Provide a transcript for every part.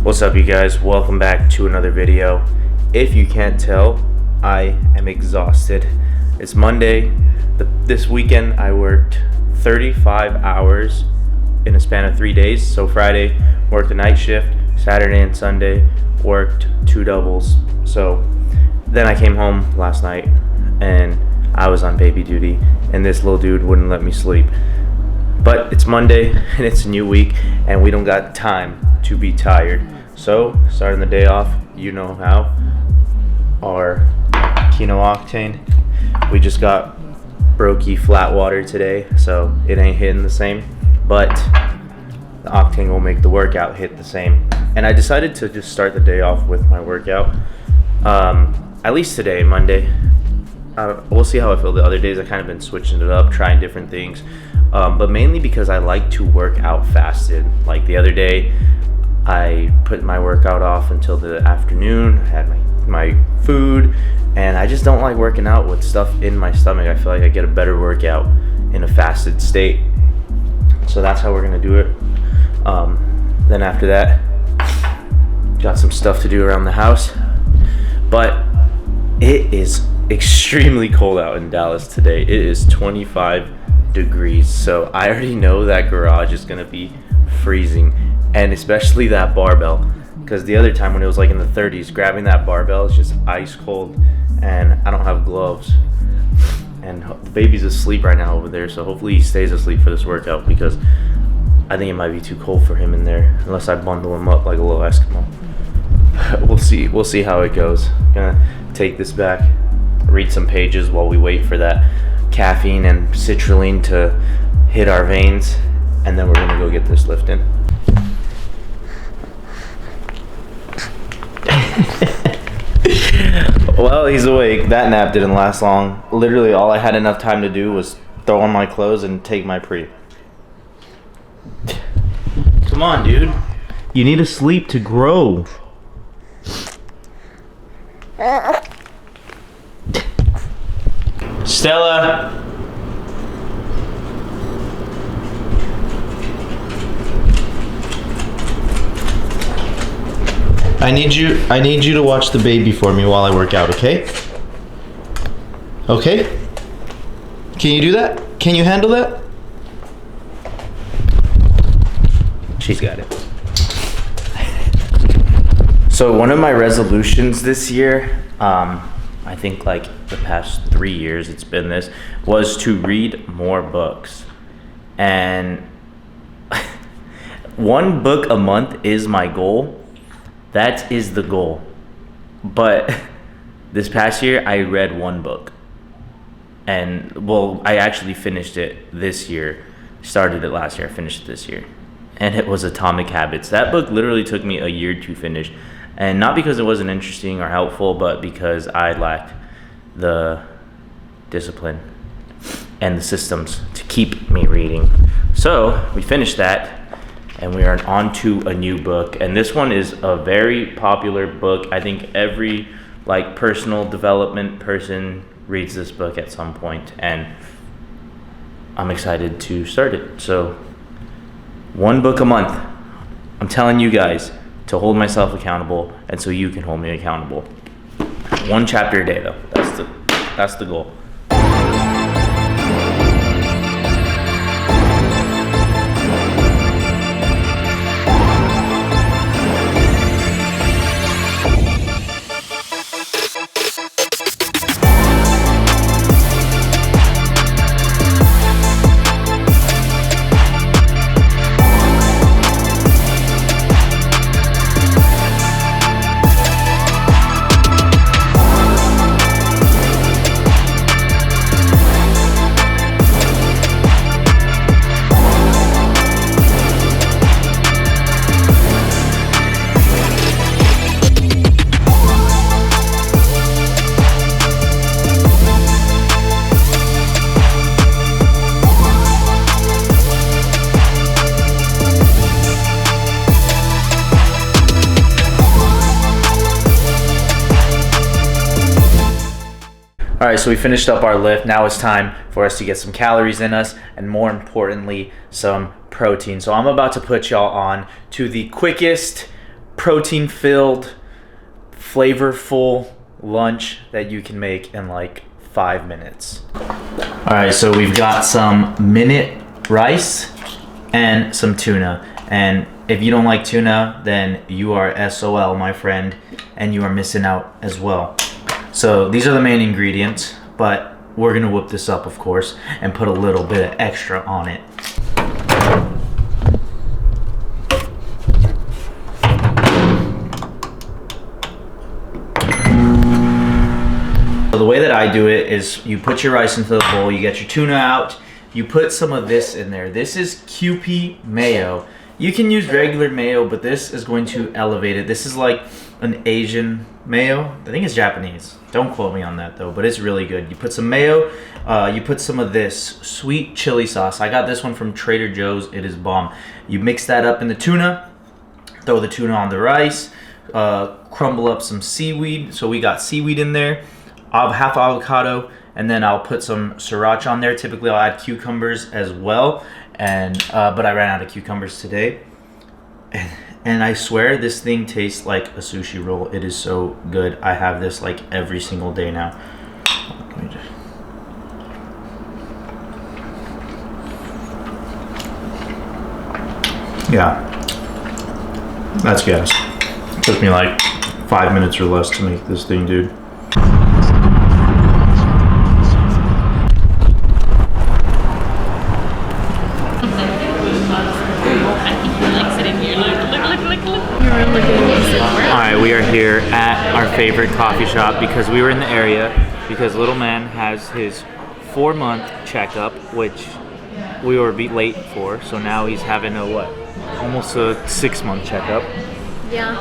What's up, you guys? Welcome back to another video. If you can't tell, I am exhausted. It's Monday. This weekend I worked 35 hours in a span of 3 days. So Friday worked a night shift, Saturday and Sunday worked 2 doubles. So then I came home last night and I was on baby duty and this little dude wouldn't let me sleep. But it's Monday and it's a new week and we don't got time to be tired. So starting the day off, you know how, our Kino Octane. We just got brokey flat water today, so it ain't hitting the same, but the Octane will make the workout hit the same. And I decided to just start the day off with my workout, at least today, Monday. We'll see how I feel the other days. I've kind of been switching it up, trying different things, but mainly because I like to work out fasted. Like the other day, I put my workout off until the afternoon, had my food, and I just don't like working out with stuff in my stomach. I feel like I get a better workout in a fasted state. So that's how we're gonna do it. Then after that, got some stuff to do around the house. But it is extremely cold out in Dallas today. It is 25 degrees. So I already know that garage is gonna be freezing. And especially that barbell, because the other time when it was like in the 30s, grabbing that barbell is just ice cold, and I don't have gloves. And the baby's asleep right now over there, so hopefully he stays asleep for this workout, because I think it might be too cold for him in there, unless I bundle him up like a little Eskimo. We'll see how it goes. Gonna take this back, read some pages while we wait for that caffeine and citrulline to hit our veins, and then we're gonna go get this lift in. Well, he's awake. That nap didn't last long. Literally all I had enough time to do was throw on my clothes and take my pre. Come on, dude. You need to sleep to grow. Stella. I need you to watch the baby for me while I work out, okay? Okay? Can you do that? Can you handle that? She's got it. So one of my resolutions this year, I think like the past 3 years it's been this, was to read more books. And 1 book a month is my goal. That is the goal. But this past year, I read 1 book. And, well, I actually finished it this year. Started it last year, I finished it this year. And it was Atomic Habits. That book literally took me a year to finish. And not because it wasn't interesting or helpful, but because I lacked the discipline and the systems to keep me reading. So, we finished that. And we are on to a new book, and this one is a very popular book. I think every personal development person reads this book at some point, and I'm excited to start it. So 1 book a month. I'm telling you guys to hold myself accountable, and so you can hold me accountable. 1 chapter a day, though. That's the goal. All right, so we finished up our lift. Now it's time for us to get some calories in us and, more importantly, some protein. So I'm about to put y'all on to the quickest protein-filled, flavorful lunch that you can make in like 5 minutes. All right, so we've got some minute rice and some tuna. And if you don't like tuna, then you are SOL, my friend, and you are missing out as well. So these are the main ingredients, but we're gonna whip this up, of course, and put a little bit of extra on it. So the way that I do it is you put your rice into the bowl, you get your tuna out, you put some of this in there. This is Kewpie mayo. You can use regular mayo, but this is going to elevate it. This is like an Asian mayo. I think it's Japanese. Don't quote me on that though, but it's really good. You put some mayo, you put some of this sweet chili sauce. I got this one from Trader Joe's. It is bomb. You mix that up in the tuna, throw the tuna on the rice, crumble up some seaweed. So we got seaweed in there. I'll have half avocado, and then I'll put some sriracha on there. Typically, I'll add cucumbers as well, and but I ran out of cucumbers today. And I swear this thing tastes like a sushi roll. It is so good. I have this like every single day now. Let me just... Yeah, that's gas. It took me like 5 minutes or less to make this thing, dude. Alright, we are here at our favorite coffee shop because we were in the area because little man has his 4-month checkup, which we were late for, so now he's having a what? Almost a 6-month checkup. Yeah.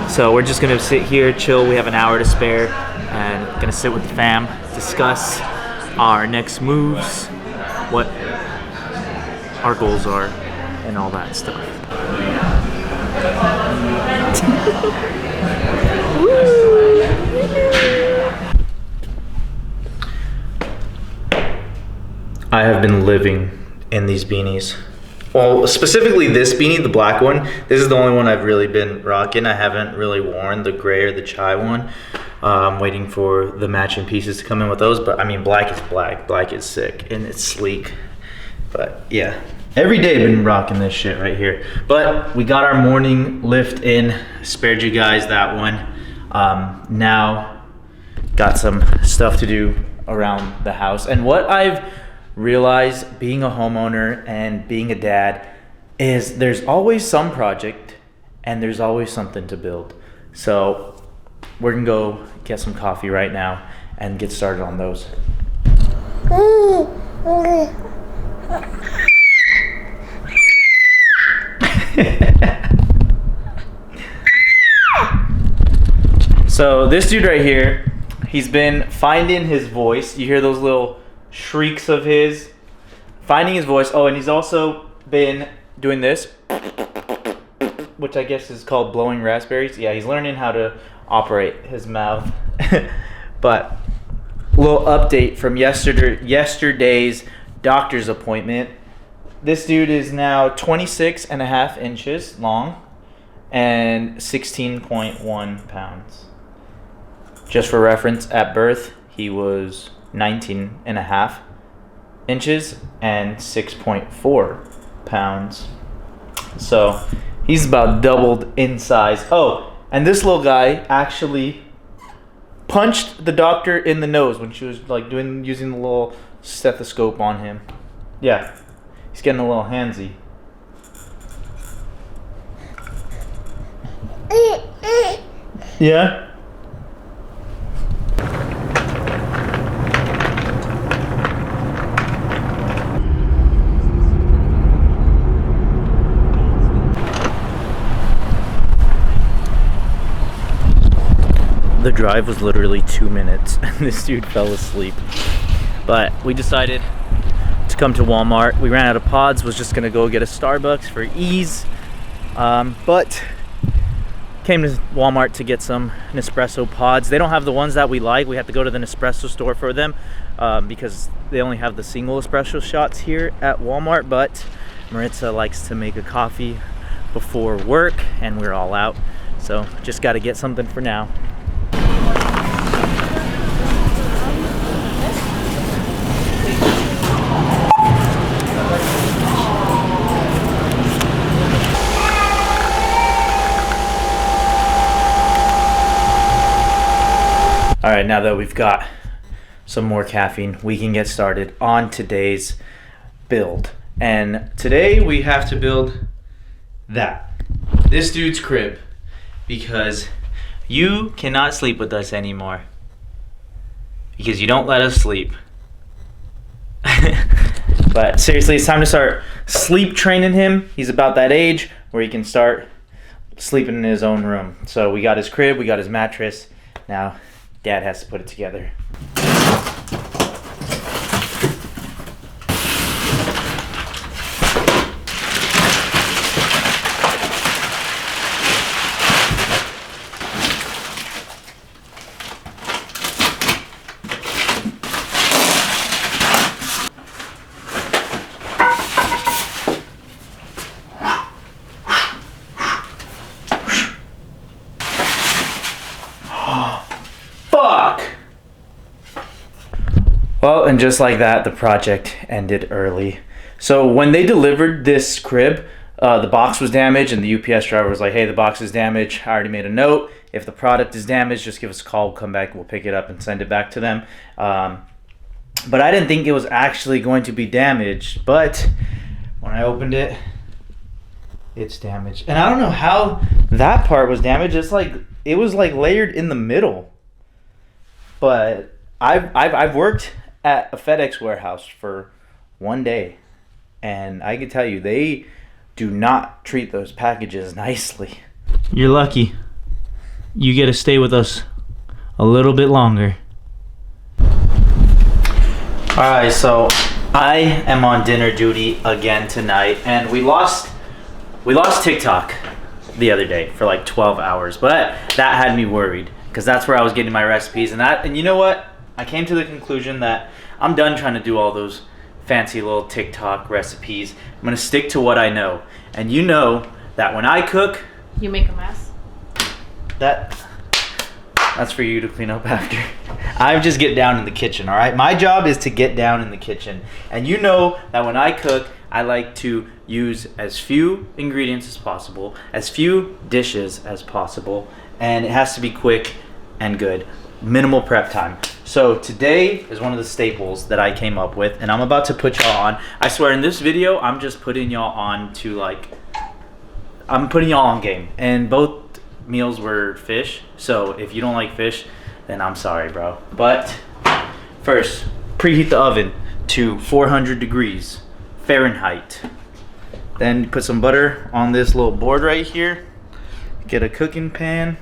So we're just gonna sit here, chill. We have an hour to spare and gonna sit with the fam, discuss our next moves, what our goals are, and all that stuff. I have been living in these beanies. Well, specifically this beanie, the black one. This is the only one I've really been rocking. I haven't really worn the gray or the chai one. I'm waiting for the matching pieces to come in with those, but I mean, black is black. Black is sick, and it's sleek. But yeah, every day I've been rocking this shit right here. But we got our morning lift in. Spared you guys that one. Now, got some stuff to do around the house. And what I've realized being a homeowner and being a dad is there's always some project and there's always something to build. So we're gonna go get some coffee right now and get started on those. So this dude right here, he's been finding his voice. You hear those little shrieks of his, finding his voice. Oh, and he's also been doing this, which I guess is called blowing raspberries. Yeah, he's learning how to operate his mouth. But a little update from yesterday's doctor's appointment. This dude is now 26.5 inches long and 16.1 pounds. Just for reference, at birth, he was 19.5 inches and 6.4 pounds. So he's about doubled in size. Oh, and this little guy actually punched the doctor in the nose when she was like using the little stethoscope on him. Yeah, he's getting a little handsy. Yeah? The drive was literally 2 minutes and this dude fell asleep. But we decided to come to Walmart. We ran out of pods, was just gonna go get a Starbucks for ease. But came to Walmart to get some Nespresso pods. They don't have the ones that we like. We have to go to the Nespresso store for them because they only have the single espresso shots here at Walmart. But Maritza likes to make a coffee before work, and we're all out. So just got to get something for now. All right, now that we've got some more caffeine, we can get started on today's build. And today we have to build this dude's crib, because you cannot sleep with us anymore because you don't let us sleep. But seriously, it's time to start sleep training him. He's about that age where he can start sleeping in his own room. So we got his crib, we got his mattress. Now Dad has to put it together. Fuck! Well, and just like that, the project ended early. So when they delivered this crib, the box was damaged, and the UPS driver was like, hey, the box is damaged. I already made a note. If the product is damaged, just give us a call. We'll come back, we'll pick it up and send it back to them. But I didn't think it was actually going to be damaged. But when I opened it, it's damaged. And I don't know how that part was damaged. It's like, it was like layered in the middle. But I've worked at a FedEx warehouse for one day, and I can tell you, they do not treat those packages nicely. You're lucky. You get to stay with us a little bit longer. Alright, so I am on dinner duty again tonight, and we lost TikTok the other day for like 12 hours, but that had me worried, because that's where I was getting my recipes, and you know what? I came to the conclusion that I'm done trying to do all those fancy little TikTok recipes. I'm gonna stick to what I know. And you know that when I cook, you make a mess. That's for you to clean up after. I just get down in the kitchen, all right? My job is to get down in the kitchen. And you know that when I cook, I like to use as few ingredients as possible, as few dishes as possible, and it has to be quick and good. Minimal prep time. So today is one of the staples that I came up with, and I'm about to put y'all on. I swear, in this video, I'm just putting y'all on to, like, I'm putting y'all on game. And both meals were fish, so if you don't like fish, then I'm sorry, bro. But first, preheat the oven to 400 degrees Fahrenheit. Then put some butter on this little board right here. Get a cooking pan.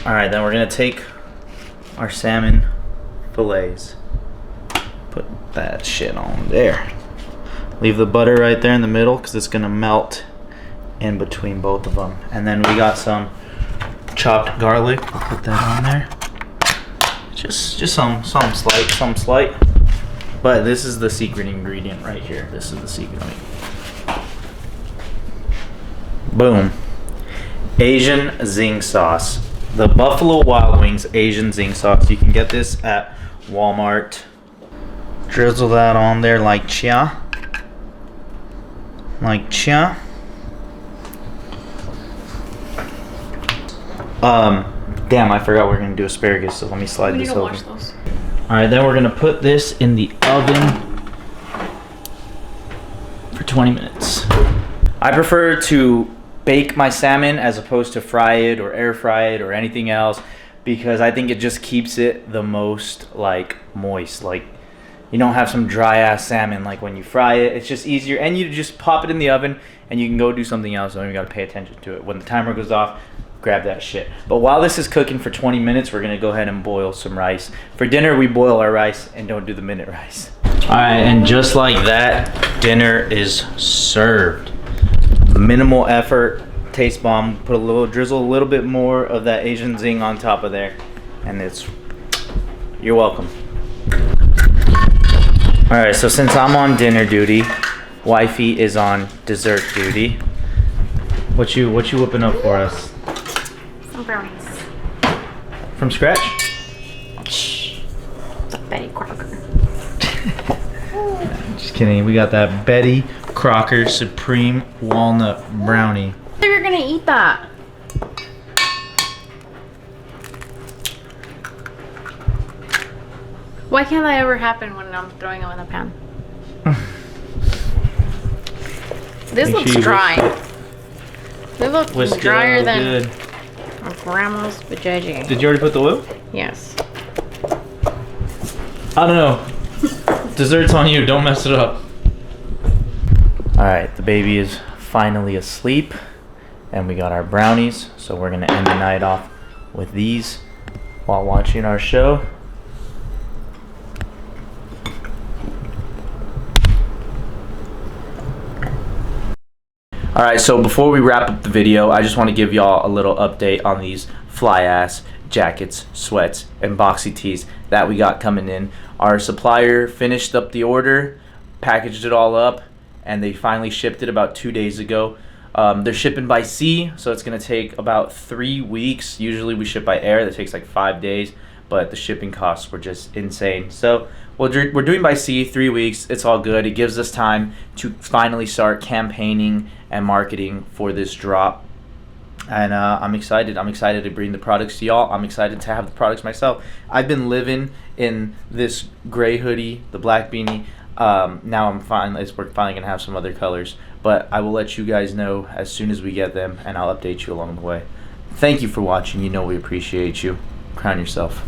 All right, then we're gonna take our salmon fillets. Put that shit on there. Leave the butter right there in the middle, because it's gonna melt in between both of them. And then we got some chopped garlic. I'll put that on there. Just some slight. But this is the secret ingredient right here. This is the secret ingredient. Boom. Asian zing sauce. The Buffalo Wild Wings Asian zing sauce. You can get this at Walmart. Drizzle that on there like chia. Like chia. Damn, I forgot we're gonna do asparagus, so let me slide this over. Wash those. Alright, then we're gonna put this in the oven for 20 minutes. I prefer to bake my salmon as opposed to fry it or air fry it or anything else, because I think it just keeps it the most like moist. Like, you don't have some dry ass salmon like when you fry it. It's just easier, and you just pop it in the oven and you can go do something else. You don't even gotta pay attention to it. When the timer goes off, grab that shit. But while this is cooking for 20 minutes, we're gonna go ahead and boil some rice. For dinner, we boil our rice and don't do the minute rice. All right, and just like that, dinner is served. Minimal effort, taste bomb. Put a little, drizzle a little bit more of that Asian zing on top of there, and you're welcome. All right, so since I'm on dinner duty, wifey is on dessert duty. What you whipping up for us? Some brownies. From scratch? Shh. It's a Betty Crocker. Just kidding. We got that Betty Crocker Supreme Walnut Brownie. I thought you were gonna eat that. Why can't that ever happen when I'm throwing them in the pan? This looks dry. This looks drier than grandma's vajayjay. Did you already put the oil? Yes. I don't know. Dessert's on you. Don't mess it up. All right, the baby is finally asleep, and we got our brownies. So we're gonna end the night off with these while watching our show. All right, so before we wrap up the video, I just want to give y'all a little update on these fly ass jackets, sweats, and boxy tees that we got coming in. Our supplier finished up the order, packaged it all up, and they finally shipped it about 2 days ago. They're shipping by sea, so it's gonna take about 3 weeks. Usually we ship by air, that takes like 5 days, but the shipping costs were just insane. So we're doing by sea, 3 weeks. It's all good. It gives us time to finally start campaigning and marketing for this drop. And I'm excited. I'm excited to bring the products to y'all. I'm excited to have the products myself. I've been living in this gray hoodie, the black beanie. Now we're finally gonna have some other colors, but I will let you guys know as soon as we get them, and I'll update you along the way. Thank you for watching. You know we appreciate you. Crown yourself.